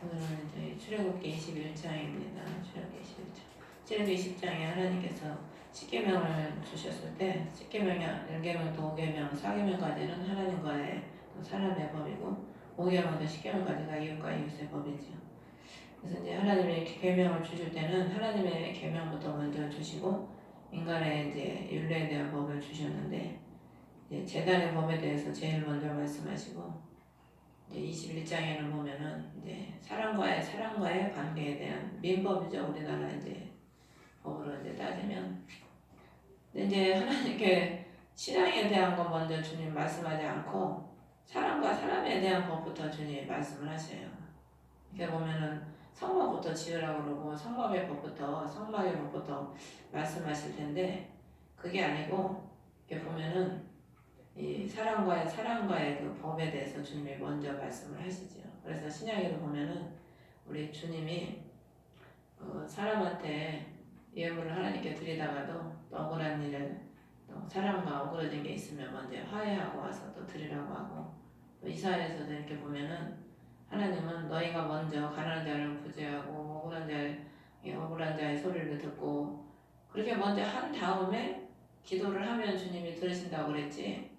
오늘은 이제 출애굽기 21장입니다. 출애굽기 21장. 출애굽기 20장에 하나님께서 10계명을 주셨을 때 10계명이 1계명부터 5계명, 4계명까지는 하나님과의 사람의 법이고 5계명부터 10계명까지가 이웃과 이웃의 법이죠. 그래서 이제 하나님의 계명을 주실 때는 하나님의 계명부터 먼저 주시고 인간의 이제 율례에 대한 법을 주셨는데 이제 제단의 법에 대해서 제일 먼저 말씀하시고 이제 21장에는 보면은 이제 사람과의 관계에 대한 민법이죠. 우리나라 이제 법으로 이제 따지면. 근데 이제 하나님께 신앙에 대한 거 먼저 주님 말씀하지 않고 사람과 사람에 대한 법부터 주님 말씀을 하셔요. 이렇게 보면은 성막부터 지으라고 그러고 성막의 법부터 성막의 법부터 말씀하실 텐데 그게 아니고 이렇게 보면은 이 사람과의 그 법에 대해서 주님이 먼저 말씀을 하시죠. 그래서 신약에도 보면은 우리 주님이 사람한테 예물을 하나님께 드리다가도 또 억울한 일을 또 사람과 어그러진 게 있으면 먼저 화해하고 와서 또 드리라고 하고 또 이사야에서도 이렇게 보면은 하나님은 너희가 먼저 가난한 자를 구제하고 억울한 자의 소리를 듣고 그렇게 먼저 한 다음에 기도를 하면 주님이 들으신다고 그랬지.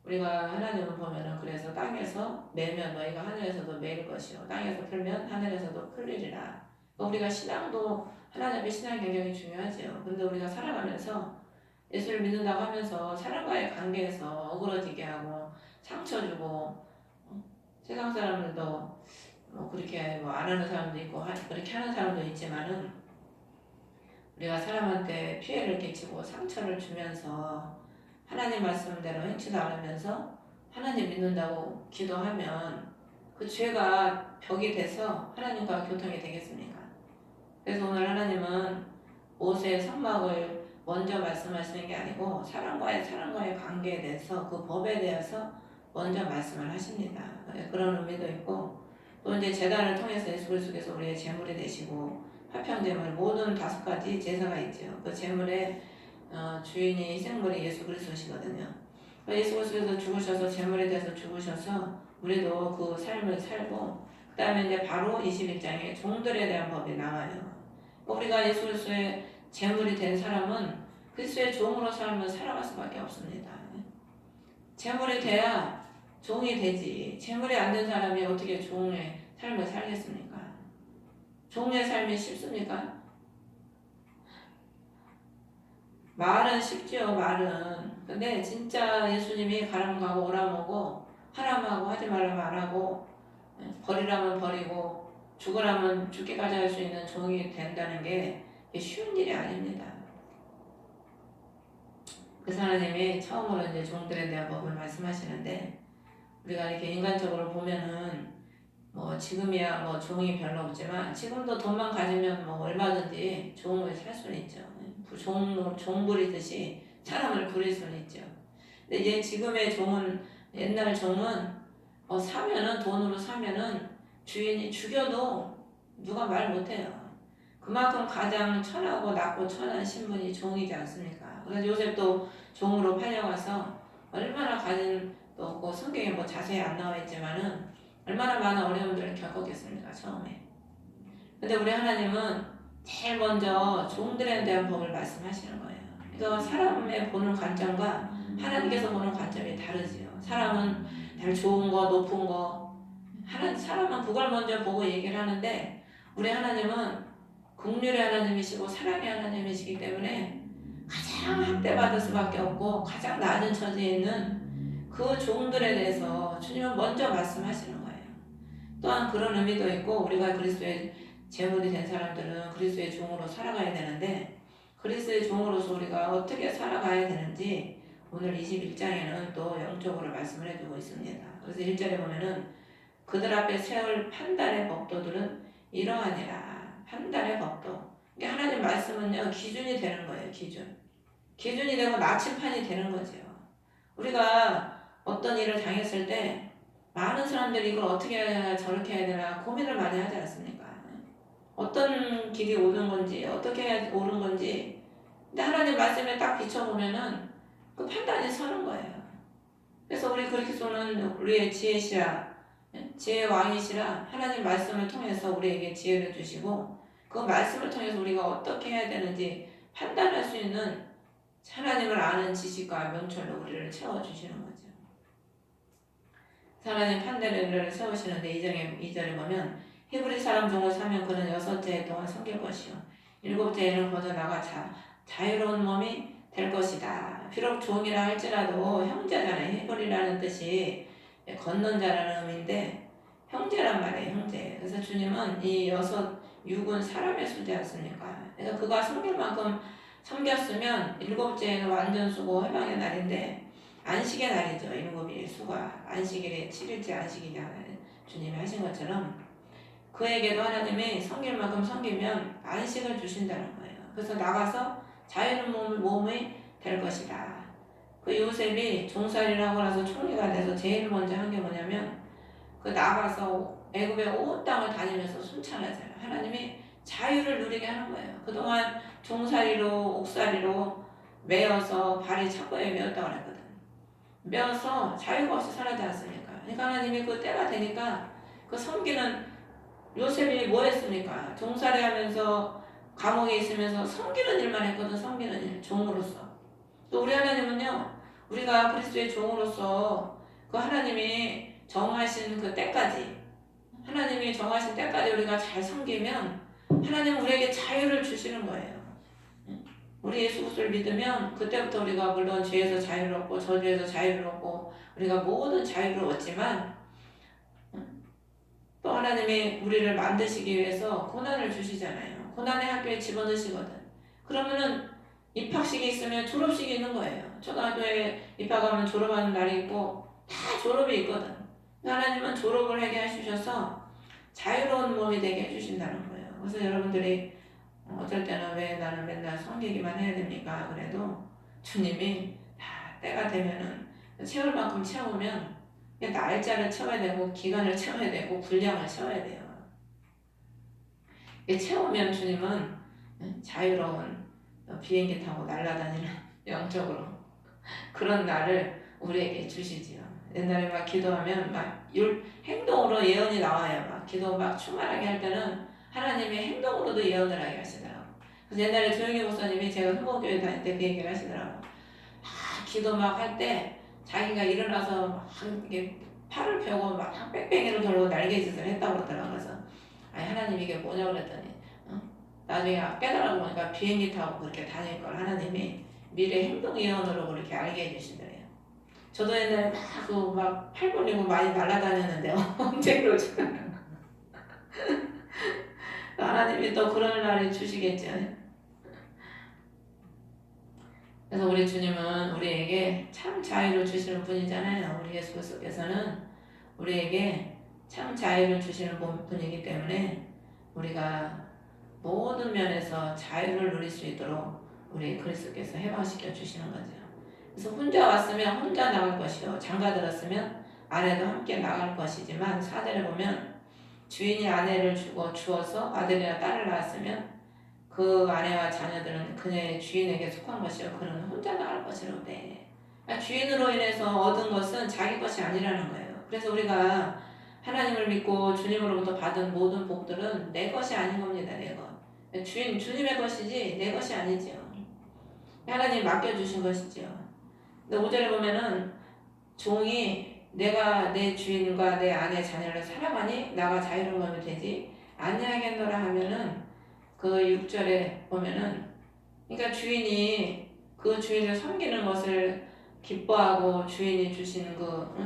우리가 하나님을 보면은 그래서 땅에서 매면 너희가 하늘에서도 매일 것이요 땅에서 풀면 하늘에서도 풀리리라. 우리가 신앙도 하나님의 신앙이 굉장히 중요하죠. 근데 우리가 살아가면서 예수를 믿는다고 하면서 사람과의 관계에서 어그러지게 하고 상처 주고 세상 사람들도 뭐 그렇게 뭐 안 하는 사람도 있고 그렇게 하는 사람도 있지만은 우리가 사람한테 피해를 끼치고 상처를 주면서 하나님 말씀대로 행치도 않으면서 하나님 믿는다고 기도하면 그 죄가 벽이 돼서 하나님과 교통이 되겠습니까? 그래서 오늘 하나님은 모세의 성막을 먼저 말씀하시는 게 아니고 사람과의 관계에 대해서 그 법에 대해서 먼저 말씀을 하십니다. 그런 의미도 있고 또 이제 제단을 통해서 예수 그리스도께서 우리의 제물이 되시고 화평제물 모든 5가지 제사가 있죠. 그 제물의 주인이 희생물이 예수 그리스도시거든요. 예수 그리스도께서 죽으셔서 제물에 대해서 죽으셔서 우리도 그 삶을 살고 그 다음에 이제 바로 21장에 종들에 대한 법이 나와요. 우리가 예수 그리스도의 제물이 된 사람은 그리스도의 종으로 살면 살아갈 수밖에 없습니다. 제물이 돼야 종이 되지. 제물이 안 된 사람이 어떻게 종의 삶을 살겠습니까? 종의 삶이 쉽습니까? 말은 쉽죠, 말은. 근데 진짜 예수님이 가라면 가고 오라면 오고 하라면 하지 말라면 안 하고 버리라면 버리고 죽으라면 죽기까지 할 수 있는 종이 된다는 게 쉬운 일이 아닙니다. 그래서 하나님이 처음으로 이제 종들에 대한 법을 말씀하시는데 우리가 이렇게 인간적으로 보면은 뭐 지금이야 뭐 종이 별로 없지만 지금도 돈만 가지면 뭐 얼마든지 종을 살 수는 있죠. 종 부리듯이 사람을 부릴 수는 있죠. 근데 이제 지금의 종은 옛날 종은 사면은 돈으로 사면은 주인이 죽여도 누가 말 못해요. 그만큼 가장 천하고 낮고 천한 신분이 종이지 않습니까? 그래서 요셉도 종으로 팔려가서 얼마나 가진 또 없고 성경에 뭐 자세히 안 나와 있지만은 얼마나 많은 어려움들을 겪었겠습니까 처음에. 근데 우리 하나님은 제일 먼저 종들에 대한 법을 말씀하시는 거예요. 그러니까 사람의 보는 관점과 하나님께서 보는 관점이 다르지요. 사람은 날 좋은 거 높은 거 사람은 그걸 먼저 보고 얘기를 하는데 우리 하나님은 긍휼의 하나님이시고 사랑의 하나님이시기 때문에 가장 학대받을 수밖에 없고 가장 낮은 처지에 있는 그 종들에 대해서 주님은 먼저 말씀하시는 거예요. 또한 그런 의미도 있고 우리가 그리스도의 제물이 된 사람들은 그리스도의 종으로 살아가야 되는데 그리스도의 종으로서 우리가 어떻게 살아가야 되는지 오늘 21장에는 또 영적으로 말씀을 해주고 있습니다. 그래서 1절에 보면은 그들 앞에 세울 판단의 법도들은 이러하니라. 판단의 법도. 그러니까 하나님 말씀은요 기준이 되는 거예요. 기준이 되고 나침판이 되는 거죠. 우리가 어떤 일을 당했을 때 많은 사람들이 이걸 어떻게 해야 저렇게 해야 되나 고민을 많이 하지 않습니까? 어떤 길이 옳은 건지 어떻게 해야 옳은 건지 근데 하나님 말씀에 딱 비춰보면은 그 판단이 서는 거예요. 그래서 우리 그리스도는 우리의 지혜시라 지혜의 왕이시라 하나님 말씀을 통해서 우리에게 지혜를 주시고 그 말씀을 통해서 우리가 어떻게 해야 되는지 판단할 수 있는 하나님을 아는 지식과 명철로 우리를 채워주시는 거죠. 하나님 판단을 세우시는데 이절에 보면 히브리 사람 종을 사면 그는 6해 동안 섬길 것이요 7해에는 걷어나가 자유로운 몸이 될 것이다. 비록 종이라 할지라도 형제잖아요. 히브리라는 뜻이 걷는 자라는 의미인데 형제란 말이에요. 형제. 그래서 주님은 이 6은 사람의 수지 않습니까? 그러니까 그가 섬길 만큼 섬겼으면 7째에는 완전 수고 회방의 날인데 안식의 날이죠. 7일 수가 안식일에 7일째 안식이냐 주님이 하신 것처럼 그에게도 하나님이 섬길 만큼 섬기면 안식을 주신다는 거예요. 그래서 나가서 자유로운 몸이 될 것이다. 그 요셉이 종살이를 하고 나서 총리가 돼서 제일 먼저 한 게 뭐냐면 그 나가서 애굽의 온 땅을 다니면서 순찰하잖아요. 하나님이 자유를 누리게 하는 거예요. 그동안 종살이로 옥살이로 매어서 발이 착고에 매었다고 그랬거든. 매어서 자유가 없이 살았지 않습니까? 그러니까 하나님이 그 때가 되니까 그 섬기는 요셉이 뭐 했습니까? 종살이 하면서 감옥에 있으면서 섬기는 일만 했거든. 섬기는 일, 종으로서. 또 우리 하나님은요, 우리가 그리스도의 종으로서 그 하나님이 정하신 그 때까지, 하나님이 정하신 때까지 우리가 잘 섬기면 하나님은 우리에게 자유를 주시는 거예요. 우리 예수 그리스도를 믿으면 그때부터 우리가 물론 죄에서 자유를 얻고 저주에서 자유를 얻고 우리가 모든 자유를 얻지만 또 하나님이 우리를 만드시기 위해서 고난을 주시잖아요. 고난의 학교에 집어넣으시거든. 그러면은 입학식이 있으면 졸업식이 있는 거예요. 초등학교에 입학하면 졸업하는 날이 있고 다 졸업이 있거든. 하나님은 졸업을 하게 해주셔서 자유로운 몸이 되게 해주신다는 거예요. 그래서 여러분들이 어쩔 때는 왜 나는 맨날 섬기기만 해야 됩니까? 그래도 주님이 다 때가 되면은 채울 만큼 채우면 날짜를 채워야 되고 기간을 채워야 되고 분량을 채워야 돼요. 채우면 주님은 자유로운 비행기 타고 날아다니는 영적으로 그런 날을 우리에게 주시지요. 옛날에 막 기도하면 막 행동으로 예언이 나와요. 막 기도 막 충만하게 할 때는 하나님이 행동으로도 예언을 하게 하시더라고. 그래서 옛날에 조영희 목사님이 제가 흥국교회 다닐 때 그 얘기를 하시더라고. 막 기도 막 할 때 자기가 일어나서 막 이게 팔을 펴고 막 뺑뺑이를 돌고 날개짓을 했다고 그러더라고. 그래서 아니 하나님 이게 뭐냐고 그랬더니 나중에 깨달아 보니까 비행기 타고 그렇게 다닐 걸 하나님이 미래 행동 예언으로 그렇게 알게 해주시더래요. 저도 옛날에 막 팔 벌리고 많이 날아다녔는데 언제 그러지? 하나님이 또 그런 날이 주시겠죠. 그래서 우리 주님은 우리에게 참 자유를 주시는 분이잖아요. 우리 예수 그리스도께서는 우리에게 참 자유를 주시는 분이기 때문에 우리가 모든 면에서 자유를 누릴 수 있도록 우리 그리스도께서 해방시켜 주시는 거죠. 그래서 혼자 왔으면 혼자 나갈 것이요 장가 들었으면 아내도 함께 나갈 것이지만 4절에 보면 주인이 아내를 주어서 아들이나 딸을 낳았으면 그 아내와 자녀들은 그녀의 주인에게 속한 것이요 그는 혼자 나갈 것이라고 돼. 그러니까 주인으로 인해서 얻은 것은 자기 것이 아니라는 거예요. 그래서 우리가 하나님을 믿고 주님으로부터 받은 모든 복들은 내 것이 아닌 겁니다. 내 것. 주님의 것이지 내 것이 아니지요. 하나님 맡겨주신 것이지요. 근데 5절에 보면은 종이 내가 내 주인과 내 아내 자녀를 사랑하니 나가 자유로운 몸이 되지 아니하겠노라 하면은 그 6절에 보면은 그러니까 주인이 그 주인을 섬기는 것을 기뻐하고 주인이 주신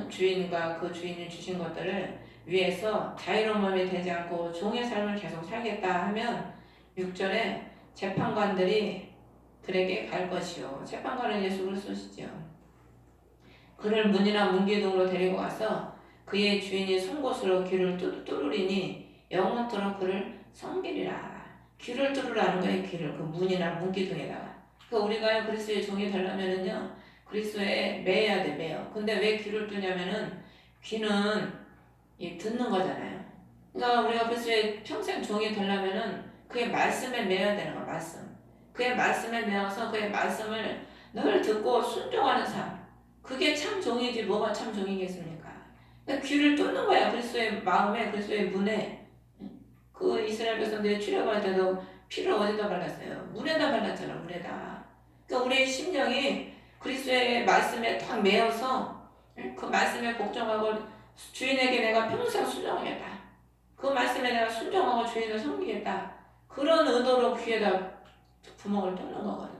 주인과 그 주인이 주신 것들을 위해서 자유로운 몸이 되지 않고 종의 삶을 계속 살겠다 하면 6절에 재판관들이 그에게 갈 것이요. 재판관은 예수 그리스도시죠. 그를 문이나 문기둥으로 데리고 가서 그의 주인이 송곳으로 귀를 뚫으리니 영원토록 그를 섬기리라. 귀를 뚫으라는 거예요. 귀를 그 문이나 문기둥에다가. 그 우리가 그리스도의 종이 되려면은요 그리스도에 매여야 돼 매여. 근데 왜 귀를 뚫냐면은 귀는 이 듣는 거잖아요. 그러니까 우리가 그리스도의 평생 종이 되려면은 그의 말씀에 매여야 되는 거야. 말씀. 그의 말씀에 매어서 그의 말씀을 늘 듣고 순종하는 삶. 그게 참 종이지 뭐가 참 종이겠습니까? 귀를 뚫는 거야. 그리스도의 마음에, 그리스도의 문에. 그 이스라엘 백성들이 출애굽할 때도 피를 어디다 발랐어요? 문에다 발랐잖아, 문에다. 그러니까 우리의 심령이 그리스도의 말씀에 딱 매여서 그 말씀에 복종하고 주인에게 내가 평생 순종하겠다. 그 말씀에 내가 순종하고 주인을 섬기겠다. 그런 의도로 귀에다 구멍을 뚫는 거거든.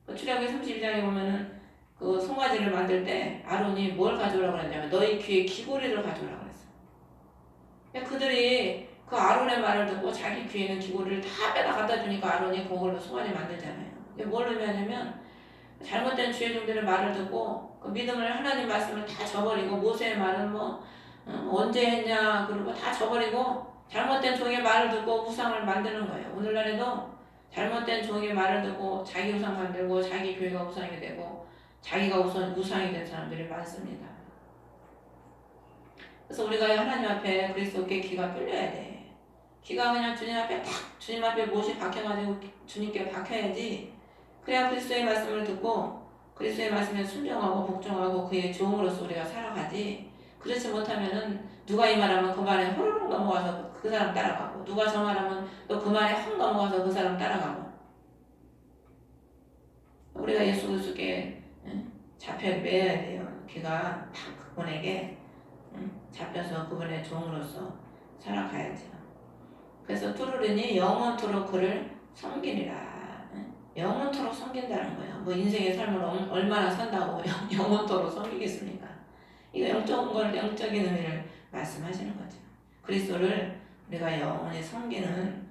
그 출애굽기 32장에 보면은 그 송아지를 만들 때 아론이 뭘 가져오라고 그랬냐면 너희 귀에 귀고리를 가져오라고 그랬어. 그러니까 그들이 그 아론의 말을 듣고 자기 귀에는 귀고리를 다 빼다 갖다 주니까 아론이 그걸로 송아지 만들잖아요. 이게 뭘 의미하냐면 잘못된 주의 종들의 말을 듣고 그 믿음을 하나님 말씀을 다 저버리고 모세의 말은 뭐 언제 했냐 그러고 다 저버리고 잘못된 종의 말을 듣고 우상을 만드는 거예요. 오늘날에도 잘못된 종의 말을 듣고 자기 우상 만들고 자기 교회가 우상이 되고 자기가 우상이 된 사람들이 많습니다. 그래서 우리가 하나님 앞에 그리스도께 귀가 뚫려야 돼. 귀가 그냥 주님 앞에 딱 주님 앞에 못이 박혀가지고 주님께 박혀야지. 그래야 그리스도의 말씀을 듣고 그리스도의 말씀에 순종하고 복종하고 그의 종으로서 우리가 살아가지. 그렇지 못하면은 누가 이 말하면 그 말에 호로록 넘어가서 그 사람 따라가고 누가 저 말하면 또 그 말에 확 넘어가서 그 사람 따라가고. 우리가 예수 그리스도께 잡혀 매여야 돼요. 귀가 딱 그분에게 잡혀서 그분의 종으로서 살아가야죠. 그래서 뚫으리니 영원토록 그를 섬기리라. 영원토록 섬긴다는 거예요. 뭐 인생의 삶을 얼마나 산다고 영원토록 섬기겠습니까? 이거 영적인 의미를 말씀하시는 거죠. 그리스도를 우리가 영원히 섬기는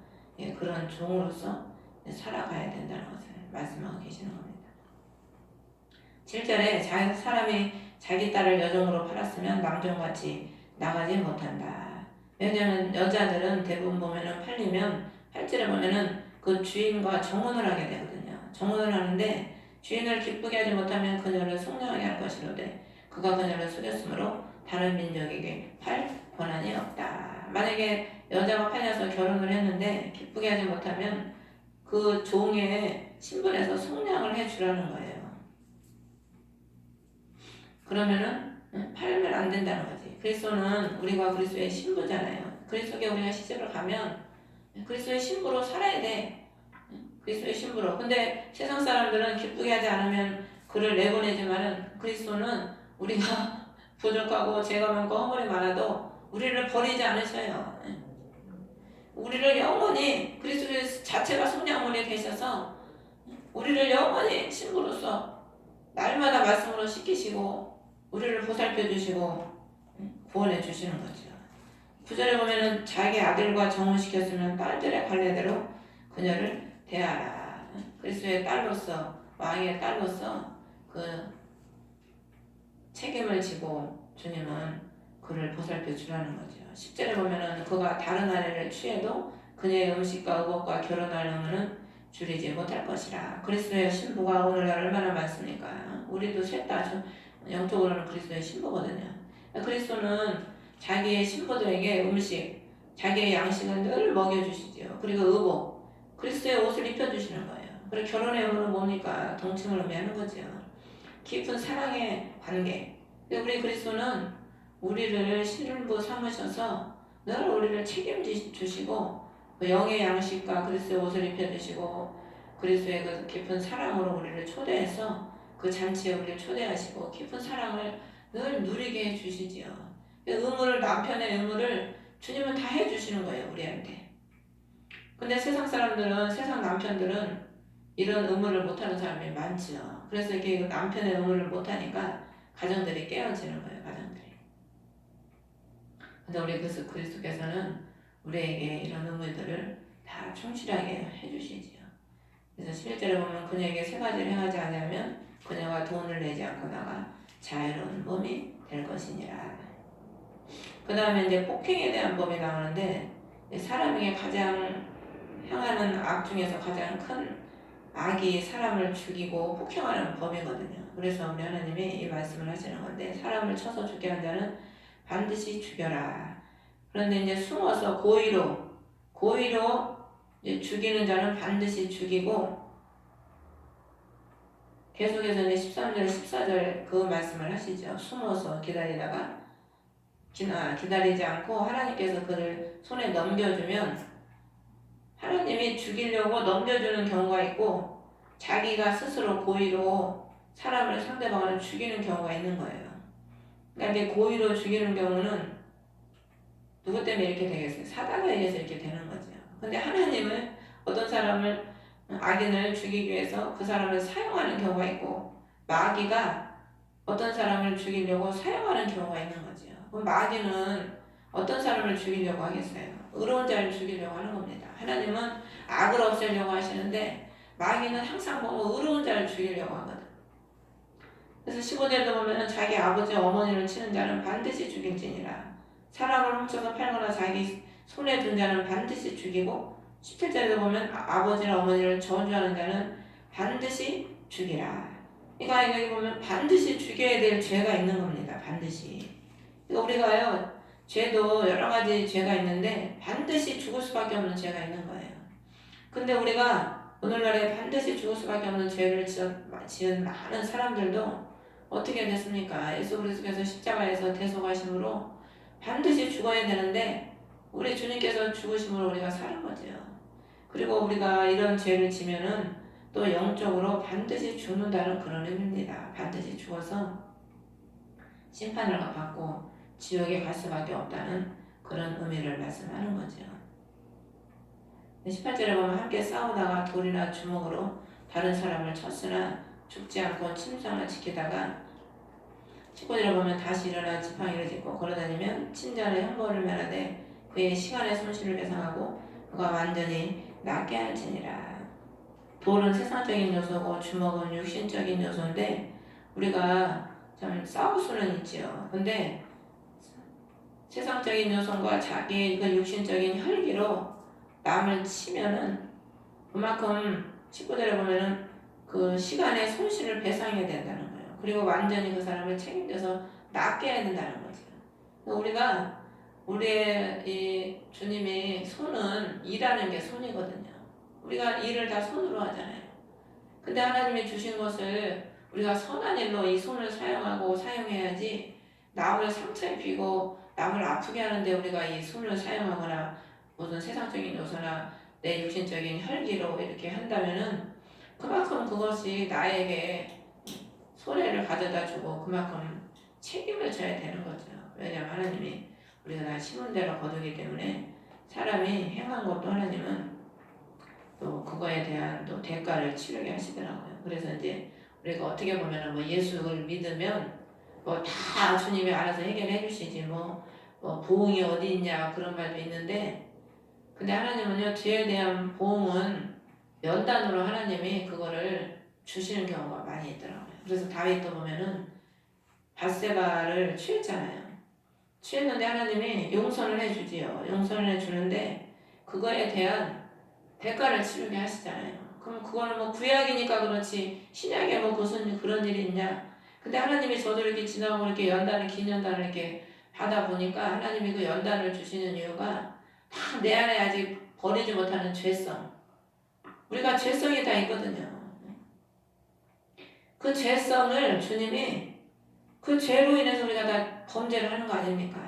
그런 종으로서 살아가야 된다는 것을 말씀하고 계시는 겁니다. 7절에 사람이 자기 딸을 여종으로 팔았으면 남종같이 나가지 못한다. 왜냐하면 여자들은 대부분 보면은 팔리면 8절에 보면은 그 주인과 정혼을 하게 되거든요. 정혼을 하는데 주인을 기쁘게 하지 못하면 그녀를 속량하게 할 것이로되 그가 그녀를 속였으므로 다른 민족에게 팔 권한이 없다. 만약에 여자가 팔려서 결혼을 했는데 기쁘게 하지 못하면 그 종의 신분에서 속량을 해주라는 거예요. 그러면은 팔면 안 된다는 거지. 그리스도는 우리가 그리스도의 신부잖아요. 그리스도께 우리가 시집을 가면 그리스도의 신부로 살아야 돼. 그리스도의 신부로. 근데 세상 사람들은 기쁘게 하지 않으면 그를 내보내지만은 그리스도는 우리가 부족하고 죄가 많고 허물이 많아도 우리를 버리지 않으셔요. 우리를 영원히 그리스도 자체가 속량물이 되셔서 우리를 영원히 신부로서 날마다 말씀으로 씻기시고 우리를 보살펴 주시고 구원해 주시는 거죠. 9절에 보면은 자기 아들과 정혼시켰으면 딸들의 관례대로 그녀를 대하라. 그리스도의 딸로서 왕의 딸로서 그 책임을 지고 주님은 그를 보살펴 주라는 거죠. 10절에 보면은 그가 다른 아내를 취해도 그녀의 음식과 의복과 결혼할 의무는 줄이지 못할 것이라. 그리스도의 신부가 오늘날 얼마나 많습니까? 우리도 셋 다 영적으로는 그리스도의 신부거든요. 그리스도는 자기의 신부들에게 음식, 자기의 양식을 늘 먹여주시지요. 그리고 의복, 그리스도의 옷을 입혀주시는 거예요. 그리고 결혼의 의무는 뭡니까? 동침을 의미하는 거죠. 깊은 사랑의 관계. 우리 그리스도는 우리를 신부 삼으셔서 늘 우리를 책임지시고 영의 양식과 그리스도의 옷을 입혀주시고 그리스도의 그 깊은 사랑으로 우리를 초대해서 그 잔치에 우리를 초대하시고 깊은 사랑을 늘 누리게 해주시지요. 남편의 의무를 주님은 다 해주시는 거예요, 우리한테. 근데 세상 사람들은, 세상 남편들은 이런 의무를 못하는 사람이 많지요. 그래서 이렇게 남편의 의무를 못하니까 가정들이 깨어지는 거예요, 가정들이. 근데 우리 그리스도께서는 우리에게 이런 의무들을 다 충실하게 해주시지요. 그래서 11절에 보면 그녀에게 세 가지를 행하지 않으면 그녀가 돈을 내지 않고 나가 자유로운 몸이 될 것이니라. 그 다음에 이제 폭행에 대한 법이 나오는데 사람에게 가장 행하는 악 중에서 가장 큰 악이 사람을 죽이고 폭행하는 법이거든요. 그래서 우리 하나님이 이 말씀을 하시는 건데 사람을 쳐서 죽게 한 자는 반드시 죽여라. 그런데 이제 숨어서 고의로 이제 죽이는 자는 반드시 죽이고 계속해서 이제 13절 14절 그 말씀을 하시죠. 숨어서 기다리다가 기다리지 않고 하나님께서 그를 손에 넘겨주면 하나님이 죽이려고 넘겨주는 경우가 있고 자기가 스스로 고의로 사람을 상대방을 죽이는 경우가 있는 거예요. 그러니까 이게 고의로 죽이는 경우는 누구 때문에 이렇게 되겠어요? 사단에 의해서 이렇게 되는 거죠. 근데 하나님은 어떤 사람을 악인을 죽이기 위해서 그 사람을 사용하는 경우가 있고 마귀가 어떤 사람을 죽이려고 사용하는 경우가 있는 거죠. 그럼 마귀는 어떤 사람을 죽이려고 하겠어요? 의로운 자를 죽이려고 하는 겁니다. 하나님은 악을 없애려고 하시는데 마귀는 항상 보면 의로운 자를 죽이려고 하거든. 그래서 15절도 보면 자기 아버지 어머니를 치는 자는 반드시 죽일지니라. 사람을 훔쳐서 팔거나 자기 손에 든 자는 반드시 죽이고 17절에도 보면 아버지나 어머니를 저주하는 자는 반드시 죽이라. 그러니까 여기 보면 반드시 죽여야 될 죄가 있는 겁니다. 반드시. 그러니까 우리가요 죄도 여러 가지 죄가 있는데 반드시 죽을 수밖에 없는 죄가 있는 거예요. 근데 우리가 오늘날에 반드시 죽을 수밖에 없는 죄를 지은 많은 사람들도 어떻게 됐습니까? 예수 그리스도께서 십자가에서 대속하심으로 반드시 죽어야 되는데 우리 주님께서 죽으심으로 우리가 사는 거죠. 그리고 우리가 이런 죄를 지면은 또 영적으로 반드시 죽는다는 그런 의미입니다. 반드시 죽어서 심판을 받고 지옥에 갈 수밖에 없다는 그런 의미를 말씀하는 거죠. 18절에 보면 함께 싸우다가 돌이나 주먹으로 다른 사람을 쳤으나 죽지 않고 침상을 지키다가 19절에 보면 다시 일어나 지팡이를 짚고 걸어다니면 친자의 형벌을 면하되 그의 시간의 손실을 배상하고 그가 완전히 낫게 할지니라. 돌은 세상적인 요소고 주먹은 육신적인 요소인데 우리가 참 싸울 수는 있지요. 근데 세상적인 요소과 자기 그 육신적인 혈기로 남을 치면은 그만큼 19절에 보면은 그 시간의 손실을 배상해야 된다는 거예요. 그리고 완전히 그 사람을 책임져서 낫게 해야 된다는 거죠. 우리가 우리의 이 주님의 손은 일하는 게 손이거든요. 우리가 일을 다 손으로 하잖아요. 근데 하나님이 주신 것을 우리가 선한 일로 이 손을 사용하고 사용해야지 남을 상처 입히고 남을 아프게 하는데 우리가 이 손을 사용하거나 무슨 세상적인 요소나 내 육신적인 혈기로 이렇게 한다면은 그만큼 그것이 나에게 손해를 가져다 주고 그만큼 책임을 져야 되는 거죠. 왜냐하면 하나님이 우리가 다 심은 대로 거두기 때문에 사람이 행한 것도 하나님은 또 그거에 대한 또 대가를 치르게 하시더라고요. 그래서 이제 우리가 어떻게 보면은 뭐 예수를 믿으면 뭐 다 주님이 알아서 해결해 주시지 뭐 보응이 어디 있냐 그런 말도 있는데 근데 하나님은요 죄에 대한 보응은 연단으로 하나님이 그거를 주시는 경우가 많이 있더라고요. 그래서 다윗도 보면은 밧세바를 취했잖아요. 취했는데 하나님이 용서를 해주지요. 용서를 해주는데 그거에 대한 대가를 치르게 하시잖아요. 그럼 그거는 뭐 구약이니까 그렇지 신약에 뭐 무슨 그런 일이 있냐. 근데 하나님이 저도 이렇게 지나고 이렇게 연단을 긴 연단을 이렇게 하다 보니까 하나님이 그 연단을 주시는 이유가 다 내 안에 아직 버리지 못하는 죄성. 우리가 죄성이 다 있거든요. 그 죄성을 주님이 그 죄로 인해서 우리가 다 범죄를 하는 거 아닙니까?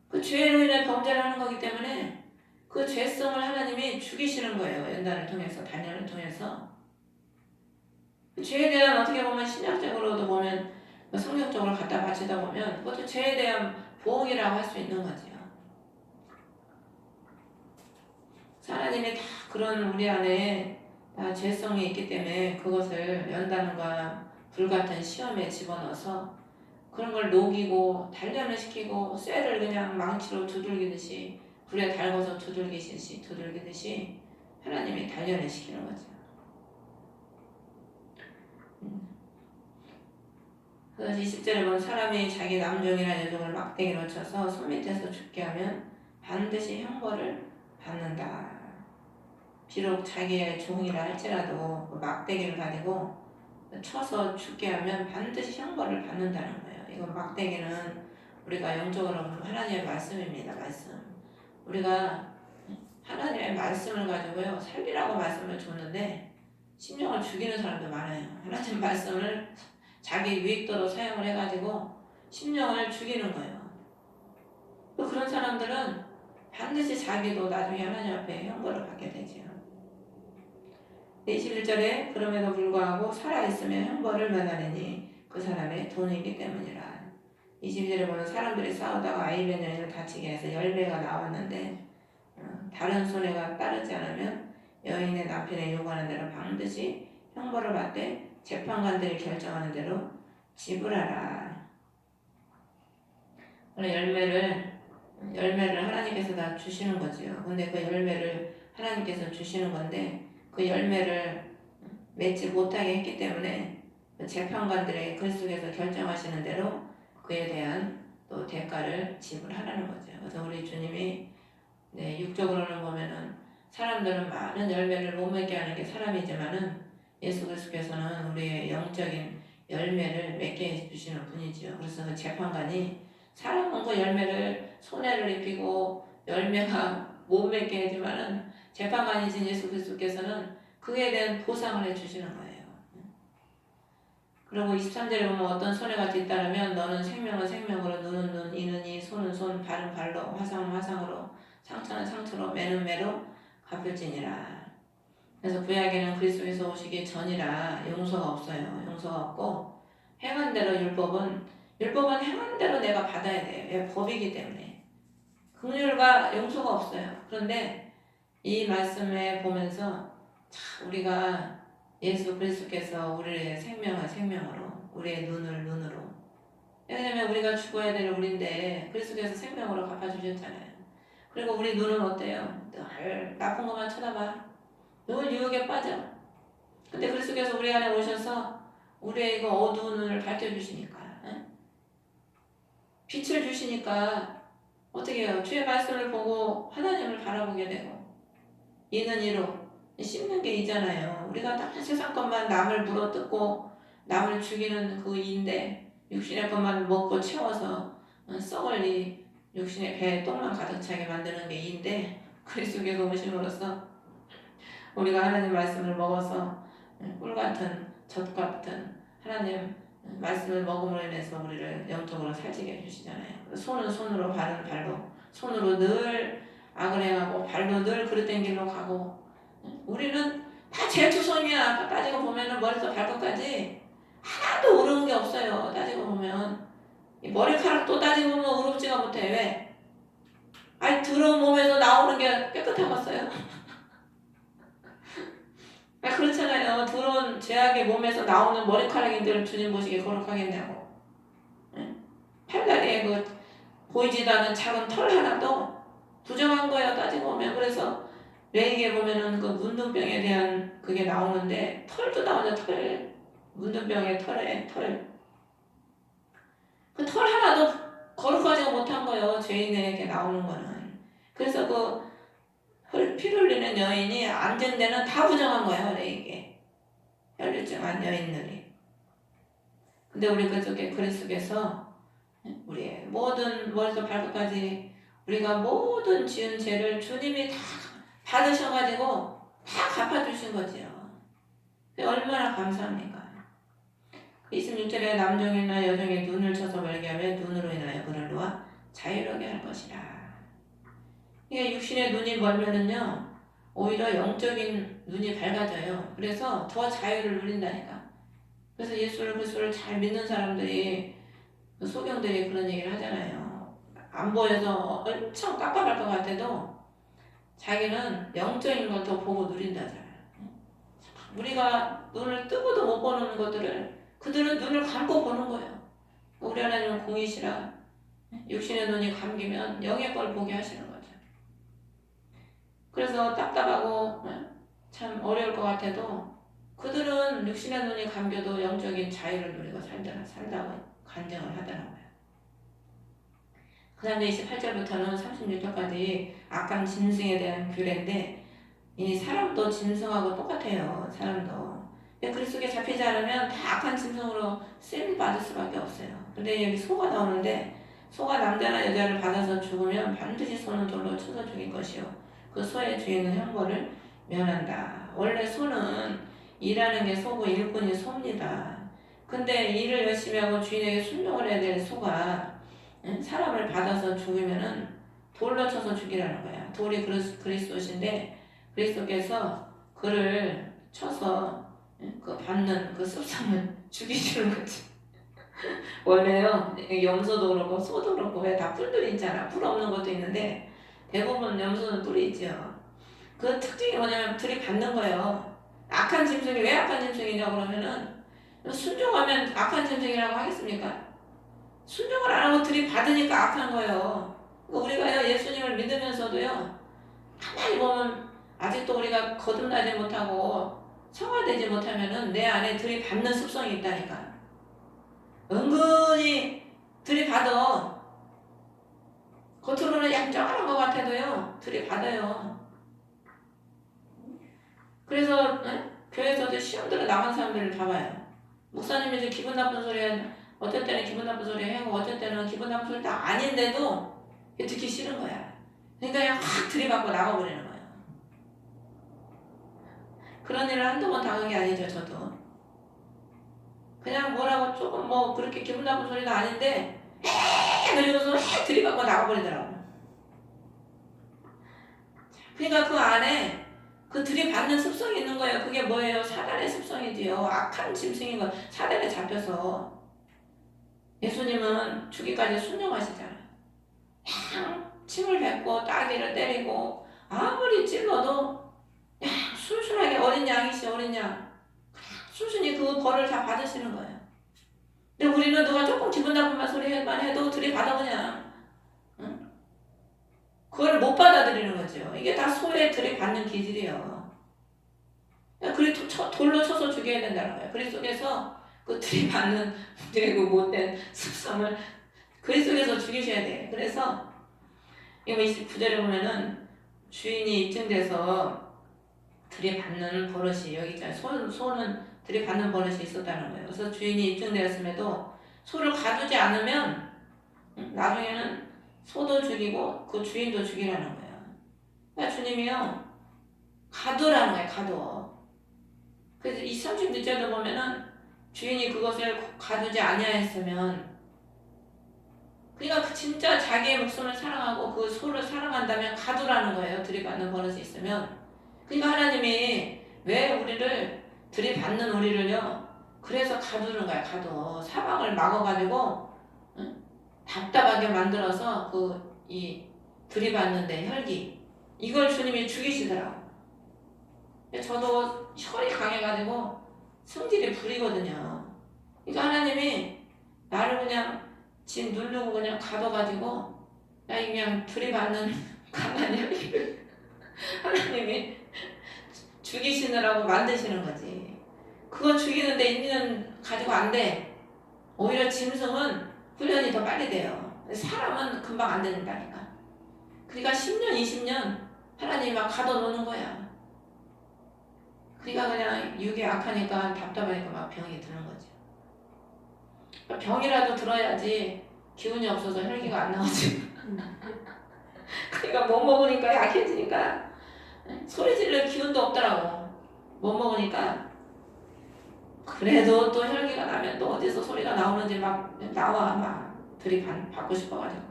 그 죄로 인해 범죄를 하는 거기 때문에 그 죄성을 하나님이 죽이시는 거예요. 연단을 통해서, 단련을 통해서. 그 죄에 대한 어떻게 보면 신약적으로도 보면 성경적으로 갖다 바치다 보면 그것도 죄에 대한 보응이라고 할 수 있는 거죠. 하나님이 다 그런 우리 안에 다 죄성이 있기 때문에 그것을 연단과 불같은 시험에 집어넣어서 그런 걸 녹이고 단련을 시키고 쇠를 그냥 망치로 두들기듯이 불에 달궈서 두들기듯이 하나님이 단련을 시키는 거죠. 그래서 20절에 보면 사람이 자기 남종이나 여종을 막대기로 쳐서 손 밑에서 죽게 하면 반드시 형벌을 받는다. 비록 자기의 종이라 할지라도 막대기를 가지고 쳐서 죽게 하면 반드시 형벌을 받는다는 거예요. 이건 막대기는 우리가 영적으로 보면 하나님의 말씀입니다. 말씀. 우리가 하나님의 말씀을 가지고요 살리라고 말씀을 줬는데 심령을 죽이는 사람도 많아요. 하나님 말씀을 자기 유익도로 사용을 해가지고 심령을 죽이는 거예요. 그런 사람들은 반드시 자기도 나중에 하나님 앞에 형벌을 받게 되죠. 21절에 그럼에도 불구하고 살아있으면 형벌을 면하느니 그 사람의 돈이기 때문이라. 22절에 보면 사람들이 싸우다가 아이벤 여인을 다치게 해서 열매가 나왔는데 다른 손해가 따르지 않으면 여인의 남편의 요구하는 대로 반드시 형벌을 받되 재판관들이 결정하는 대로 지불하라. 열매를 하나님께서 다 주시는 거지요. 근데 그 열매를 하나님께서 주시는 건데 그 열매를 맺지 못하게 했기 때문에 재판관들의 글 속에서 결정하시는 대로 그에 대한 또 대가를 지불하라는 거죠. 그래서 우리 주님이 육적으로는 보면은 사람들은 많은 열매를 못 맺게 하는 게 사람이지만은 예수 그리스도께서는 우리의 영적인 열매를 맺게 해주시는 분이지요. 그래서 그 재판관이 사람은 그 열매를 손해를 입히고 열매가 못 맺게 해주면은 재판관이신 예수 그리스도께서는 그에 대한 보상을 해주시는 거예요. 그리고 23절에 보면 어떤 손해가 뒤따르면 너는 생명은 생명으로, 눈은 눈, 이는 이, 손은 손, 발은 발로, 화상은 화상으로, 상처는 상처로, 매는 매로 갚을지니라. 그래서 구약에는 그리스도께서 오시기 전이라 용서가 없어요. 용서가 없고 행한 대로 율법은 행한 대로 내가 받아야 돼요. 법이기 때문에. 긍휼과 용서가 없어요. 그런데 이 말씀에 보면서 우리가 예수 그리스도께서 우리의 생명을 생명으로, 우리의 눈을 눈으로. 왜냐면 우리가 죽어야 될 우리인데 그리스도께서 생명으로 갚아주셨잖아요. 그리고 우리 눈은 어때요? 늘 나쁜 것만 쳐다봐. 늘 유혹에 빠져. 근데 그리스도께서 우리 안에 오셔서 우리의 이거 어두운 눈을 밝혀주시니까, 빛을 주시니까 어떻게 해요? 주의 말씀을 보고 하나님을 바라보게 되고, 이는 이로 씹는 게 이잖아요. 우리가 다 세상 것만 남을 물어뜯고 남을 죽이는 그 이인데 육신의 것만 먹고 채워서 썩을 이 육신의 배에 똥만 가득 차게 만드는 게 이인데, 그리스도께서 오심으로써 우리가 하나님 말씀을 먹어서 꿀같은 젖같은 하나님 말씀을 먹음으로 인해서 우리를 영적으로 살찌게 해주시잖아요. 손은 손으로, 발은 발로, 손으로 늘 악을 행하고 발로 늘 그릇된 길로 가고, 우리는 다 재투성이야. 따지고 보면은 머리부터 발끝까지 하나도 어려운 게 없어요. 따지고 보면 머리카락도 따지고 보면 어렵지가 못해. 왜? 아니 더러운 몸에서 나오는 게 깨끗하겠어요? 그렇잖아요. 더러운 죄악의 몸에서 나오는 머리카락인들 주님 보시기에 거룩하겠냐고. 팔다리에 그 보이지도 않는 작은 털 하나도 부정한 거예요. 따지고 보면. 그래서 레이기에 보면은 그 문둥병에 대한 그게 나오는데 털도 나오죠. 털. 문둥병의 털. 그 털 하나도 거룩하지가 못한 거예요. 죄인에게 나오는 거는. 그래서 피 흘리는 여인이 앉은 데는 다 부정한 거예요. 레이기에. 혈류증한 여인들이. 근데 우리 그쪽에 그리스도께서 우리의 모든 머리부터 발끝까지 우리가 모든 지은 죄를 주님이 다 받으셔가지고 다 갚아주신 거지요. 얼마나 감사합니까? 26절에 남종이나 여종이 눈을 쳐서 멀게 하면 눈으로 인하여 그를 놓아 자유롭게 할 것이라. 이게 육신의 눈이 멀면은요 오히려 영적인 눈이 밝아져요. 그래서 더 자유를 누린다니까. 그래서 예수를 그리스도를 잘 믿는 사람들이 소경들이 그런 얘기를 하잖아요. 안 보여서 엄청 깜깜할 것 같아도 자기는 영적인 걸 더 보고 누린다잖아요. 우리가 눈을 뜨고도 못 보는 것들을 그들은 눈을 감고 보는 거예요. 우리 하나님은 공이시라 육신의 눈이 감기면 영의 걸 보게 하시는 거죠. 그래서 답답하고 참 어려울 것 같아도 그들은 육신의 눈이 감겨도 영적인 자유를 누리고 산다고 간증을 하더라고요. 그 다음에 28절부터는 36절까지 악한 짐승에 대한 규례인데 이 사람도 짐승하고 똑같아요. 사람도. 그리스도에 잡히지 않으면 다 악한 짐승으로 쓰임 받을 수밖에 없어요. 근데 여기 소가 나오는데 소가 남자나 여자를 받아서 죽으면 반드시 소는 돌로 쳐서 죽일 것이요. 그 소의 주인은 형벌을 면한다. 원래 소는 일하는 게 소고 일꾼이 소입니다. 근데 일을 열심히 하고 주인에게 순종을 해야 될 소가 사람을 받아서 죽이면은 돌로 쳐서 죽이라는 거야. 돌이 그리스도신데 그리스도께서 그를 쳐서 그 받는 그 습성을 죽이시는 거지. 원래요, 염소도 그렇고 소도 그렇고 왜 다 뿔들이 있잖아. 뿔 없는 것도 있는데 대부분 염소는 뿔이 있죠. 그 특징이 뭐냐면 들이받는 거예요. 악한 짐승이 왜 악한 짐승이냐고 그러면은 순종하면 악한 짐승이라고 하겠습니까? 순종을 안 하고 들이받으니까 악한 거예요. 그러니까 우리가 예수님을 믿으면서도요, 가만히 보면 아직도 우리가 거듭나지 못하고 성화되지 못하면은 내 안에 들이받는 습성이 있다니까. 은근히 들이받아. 겉으로는 얌전한 것 같아도요, 들이받아요. 그래서 교회에서도 시험 들어 나간 사람들을 봐봐요. 목사님이 이제 기분 나쁜 소리 어쩔 때는 기분 나쁜 소리 하고 어쩔 때는 기분 나쁜 소리 다 아닌데도 듣기 싫은 거야. 그러니까 그냥 확 들이받고 나가버리는 거야. 그런 일을 한두 번 당한 게 아니죠, 저도. 그냥 뭐라고 조금 뭐 그렇게 기분 나쁜 소리가 아닌데 그리고서 들이받고 나가버리더라고. 그러니까 그 안에 그 들이받는 습성이 있는 거예요. 그게 뭐예요? 사단의 습성이지요. 악한 짐승인 거. 사단에 잡혀서 예수님은 죽기까지 순종하시잖아요. 그냥 침을 뱉고 따귀를 때리고 아무리 찔러도 그냥 순순하게 어린 양이시 어린 양 순순히 그 벌을 다 받으시는 거예요. 근데 우리는 누가 조금 기분 나쁜 소리만 해도 들이받아 그냥 그걸 못 받아들이는 거죠. 이게 다 소에 들이받는 기질이에요. 돌로 쳐서 죽여야 된다는 거예요. 그리스도께서 그 들이받는 그 못된 습성을 그리스도께서 죽이셔야 돼요. 그래서 이거 29절에 보면은 주인이 입증돼서 들이받는 버릇이 여기 있잖아요. 소는 들이받는 버릇이 있었다는 거예요. 그래서 주인이 입증되었음에도 소를 가두지 않으면 나중에는 소도 죽이고 그 주인도 죽이라는 거예요. 그러니까 주님이요 가두라는 거예요. 가두. 그래서 이 36절도 보면은 주인이 그것을 가두지 아니하였으면 그러니까 진짜 자기의 목숨을 사랑하고 그 소를 사랑한다면 가두라는 거예요. 들이받는 버릇이 있으면. 그러니까 하나님이 왜 우리를 들이받는 우리를요. 그래서 가두는 거야. 가두. 사방을 막아가지고 답답하게 만들어서 이 들이받는데 혈기 이걸 주님이 죽이시더라고. 저도 혈이 강해가지고 성질이 불이거든요. 그러니까 하나님이 나를 그냥 진 누르고 그냥 가둬가지고 나 그냥 들이받는 강한 혈기를 하나님이 죽이시느라고 만드시는 거지. 그거 죽이는데 인지는 가지고 안 돼. 오히려 짐승은 훈련이 더 빨리 돼요. 사람은 금방 안 된다니까. 그러니까 10년, 20년 하나님이 막 가둬놓는 거야. 그러니까 그냥 육이 약하니까 답답하니까 막 병이 드는 거지. 병이라도 들어야지 기운이 없어서 혈기가 안 나오지. 그러니까 못 먹으니까 약해지니까 소리 지를 기운도 없더라고. 못 먹으니까. 그래도 또 혈기가 나면 또 어디서 소리가 나오는지 막 나와 막 들이받고 싶어가지고.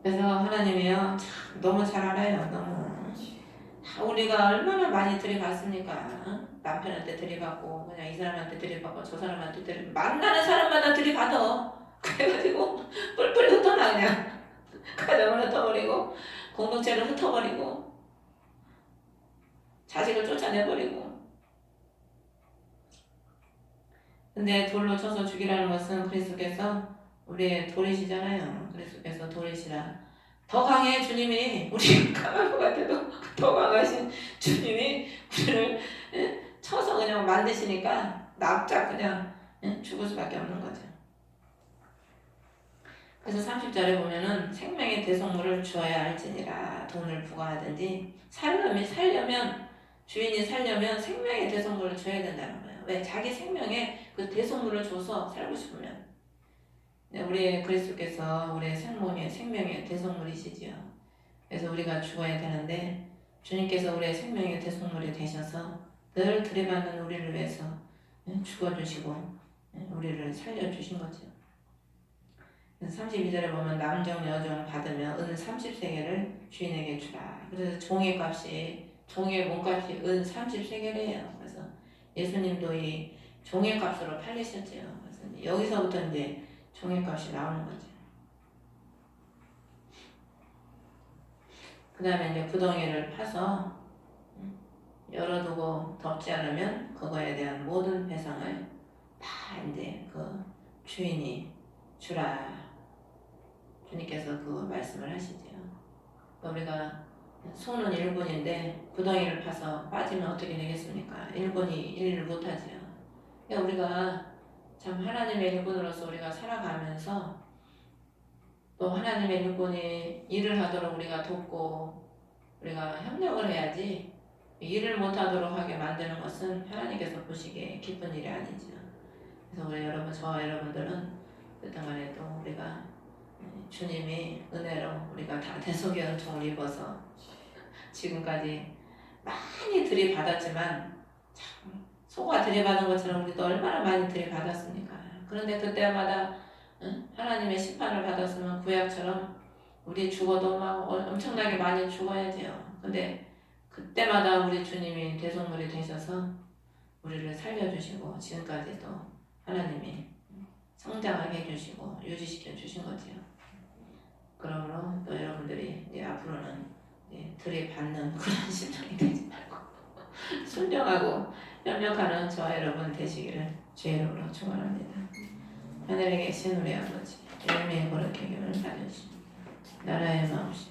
그래서 하나님이요 참 너무 잘 알아요. 너무 우리가 얼마나 많이 들이받습니까? 남편한테 들이받고 그냥 이 사람한테 들이받고 저 사람한테 들이받고 만나는 사람마다 들이받아. 그래가지고 뿔뿔이 흩어나 그냥 가정을 흩어버리고 공동체를 흩어버리고 자식을 쫓아내버리고. 근데 돌로 쳐서 죽이라는 것은 그리스도께서 우리의 돌이시잖아요. 그리스도께서 돌이시라. 더 강해 주님이 우리 강한 것 같아도 더 강하신 주님이 우리를 쳐서 그냥 만드시니까 납작 그냥 죽을 수밖에 없는 거죠. 그래서 30절에 보면은 생명의 대속물을 주어야 할지니라. 돈을 부과하든지 살려면 주인이 살려면 생명의 대속물을 줘야 된다는 거예요. 왜? 자기 생명에 그 대속물을 줘서 살고 싶으면. 우리 그리스도께서 우리의 생명의 대속물이시지요. 그래서 우리가 죽어야 되는데 주님께서 우리의 생명의 대속물이 되셔서 늘 들이받는 우리를 위해서 죽어주시고 우리를 살려주신 거죠. 32절에 보면 남종 여종 받으면 은 30세겔을 주인에게 주라. 그래서 종의 몸값이 은 30세겔이에요. 그래서 예수님도 이 종의 값으로 팔리셨죠. 그래서 이제 여기서부터 이제 종의 값이 나오는 거죠. 그 다음에 이제 구덩이를 파서 열어두고 덮지 않으면 그거에 대한 모든 배상을 다 이제 그 주인이 주라. 주님께서 그 말씀을 하시죠. 우리가 손은 1분인데 구덩이를 파서 빠지면 어떻게 되겠습니까? 1분이 1을 못하죠. 그러니까 우리가 참 하나님의 일꾼으로서 우리가 살아가면서 또 하나님의 일꾼이 일을 하도록 우리가 돕고 우리가 협력을 해야지 일을 못하도록 하게 만드는 것은 하나님께서 보시기에 기쁜 일이 아니죠. 그래서 우리 여러분, 저와 여러분들은 어떤 간에 또 우리가 주님이 은혜로 우리가 다 대속의 은총을 입어서 지금까지 많이 들이받았지만 참 소가 들이받은 것처럼 우리도 얼마나 많이 들이받았습니까? 그런데 그때마다 하나님의 심판을 받았으면 구약처럼 우리 죽어도 막 엄청나게 많이 죽어야지요. 근데 그때마다 우리 주님이 대속물이 되셔서 우리를 살려주시고 지금까지도 하나님이 성장하게 해주시고 유지시켜 주신 거지요. 그러므로 또 여러분들이 이제 앞으로는 이제 들이받는 그런 심정이 되지 말고 순종하고 협력하는 저와 여러분 되시기를 주의 이름으로 축원합니다. 하늘에 계신 우리 아버지, 열매의 거룩의 기운을 받으시고 나라의 마음씨